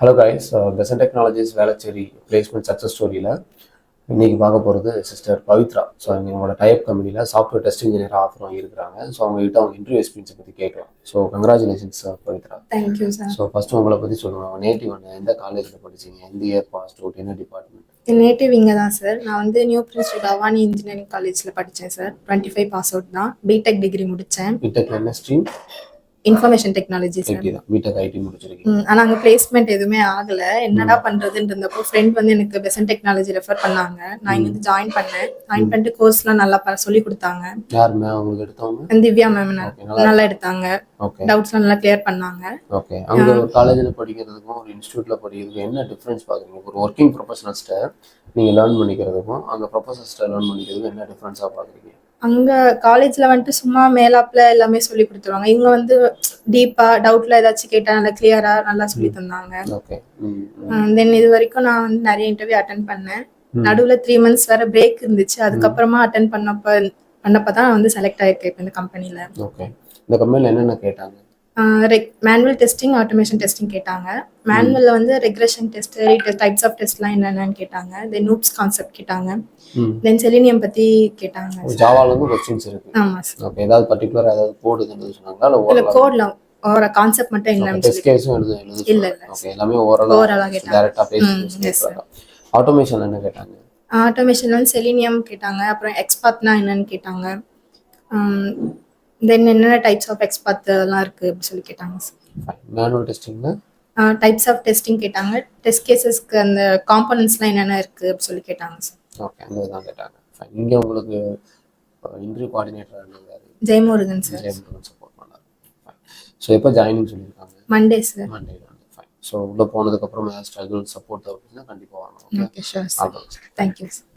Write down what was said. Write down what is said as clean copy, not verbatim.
Hello guys, Besant technologies Velachery placement success ஸ்டோரியில் இன்றைக்கி பார்க்க போகிறது சிஸ்டர் பவித்ரா. ஸோ எங்களோட டைப் கம்பெனியில் சாஃப்ட்வேர் டெஸ்ட் இன்ஜினியர் ஆஃபர் வாங்கியிருக்கிறாங்க. ஸோ அவங்ககிட்ட அவங்க இன்டர்வியூ எக்ஸ்பீரியன்ஸை பற்றி கேட்கலாம். So congratulations Pavithra. Thank you sir. So first உங்களை பற்றி சொல்லுங்கள். அவங்க நேட்டிவ் ஒன்று எந்த காலேஜில் படிச்சிங்க, எந்த இயர் பாஸ் அவுட், என்ன டிபார்ட்மெண்ட்? என் நேட்டிவ் இங்கே தான் சார். நான் வந்து நியூ பிரின்ஸ் பவானி இன்ஜினியரிங் காலேஜில் படித்தேன் சார். 25 பாஸ் அவுட் தான். பிடெக் டிகிரி முடித்தேன். பிடெக் என்ன stream? Information technology sir. BTech IT முடிச்சிருக்கீங்க. ஆனால் அங்கே பிளேஸ்மெண்ட் எதுவுமே ஆகலை. என்னடா பண்ணுறதுன்னு இருந்தப்போ ஃப்ரெண்ட் வந்து எனக்கு பெசன்ட் டெக்னாலஜி ரெஃபர் பண்ணாங்க. நான் இங்கே வந்து ஜாயின் பண்ணிட்டு கோர்ஸ்லாம் நல்லா சொல்லி கொடுத்தாங்க. யார் மேம் உங்களுக்கு எடுத்தவங்க? திவ்யா மேம் நல்லா எடுத்தாங்க. டவுட்ஸ்லாம் நல்லா கிளியர் பண்ணாங்க. ஓகே. அங்கே ஒரு காலேஜில் படிக்கிறதுக்கும் ஒரு இன்ஸ்டியூட்டில் படிக்கிறதுக்கும் என்ன டிஃப்ரென்ஸ் பார்க்குறீங்க? ஒரு ஒர்க்கிங் ப்ரொஃபஷனல்ஸ்ட்டை நீங்கள் லேர்ன் பண்ணிக்கிறதுக்கும் அங்கே ப்ரொஃபஸர்ஸ்ட்டை லேர்ன் பண்ணிக்கிறதுக்கும் என்ன டிஃப்ரென்ஸாக பார்க்குறீங்க? அங்கே காலேஜில் வந்துட்டு சும்மா மேலாப்பில் எல்லாமே சொல்லி கொடுத்துருவாங்க. இவங்க வந்து டீப்பாக டவுட்டில் ஏதாச்சும் கேட்டால் நல்லா கிளியராக நல்லா சொல்லி தந்தாங்க. ஓகே. தென் இது வரைக்கும் நான் வந்து நிறைய இன்டர்வியூ அட்டன் பண்ணேன். நடுவில் 3 months வேற பிரேக் இருந்துச்சு. அதுக்கப்புறமா அட்டன் பண்ணப்பதான் வந்து செலக்ட் ஆயிருக்கேன் இப்போ இந்த கம்பெனியில். ஓகே. இந்த கம்பெனியில் என்னென்ன கேட்டாங்க? மேனுவல் டெஸ்டிங், ஆட்டோமேஷன் டெஸ்டிங் கேட்டாங்க. மேனுவலில் வந்து ரெக்ரெஷன் டெஸ்ட், டைப்ஸ் ஆஃப் டெஸ்ட்லாம் என்னென்னு கேட்டாங்க. தென் நூப்ஸ் கான்செப்ட் கேட்டாங்க. தென் செலினியம் பற்றி கேட்டாங்க. ஜாவால இருந்து क्वेश्चंस இருக்கு. ஆமா சார். ஓகே. ஏதாவது பர்టిక్యులர் ஏதாவது கோட் எழுதுறது சொன்னாங்களா? இல்ல கோட்ல ஒரு கான்செப்ட் மட்டும் இல்லன்னு டெஸ்ட் கேஸும் எழுது. இல்ல. ஓகே. எல்லாமே ஓரலா கேட்டாங்க. டைரக்டா பேசி. ஆட்டோமேஷன் என்ன கேட்டாங்க? ஆட்டோமேஷன்ல வந்து செலினியம் கேட்டாங்க. அப்புறம் எக்ஸ்பாத்னா என்னன்னு கேட்டாங்க. தென் என்னென்ன டைப்ஸ் ஆஃப் எக்ஸ்பாத் எல்லாம் இருக்கு அப்படி சொல்லி கேட்டாங்க. மேனுவல் டெஸ்டிங்ல டைப்ஸ் ஆஃப் டெஸ்டிங் கேட்டாங்க. டெஸ்ட் கேசஸ்க்கு அந்த காம்போனன்ட்ஸ்லாம் என்னென்ன இருக்கு அப்படி சொல்லி கேட்டாங்க சார். ஓகே. அந்த தான் கேட்டாங்க. இங்க உங்களுக்கு இன்டர்வியூ கோஆர்டினேட்டர் இருந்தாரு ஜெயமுருகன் சார். ஜெயமுருகன் சப்போர்ட் பண்ணாரு. ஸோ எப்போ ஜாயினிங் சொல்லியிருக்காங்க? Monday sir. மண்டே வந்து ஃபைன். ஸோ உள்ள போனதுக்கு அப்புறம் ஸ்ட்ரகிள் சப்போர்ட் அப்படின்னா கண்டிப்பாக வரணும். Okay sure sir. Thank you sir.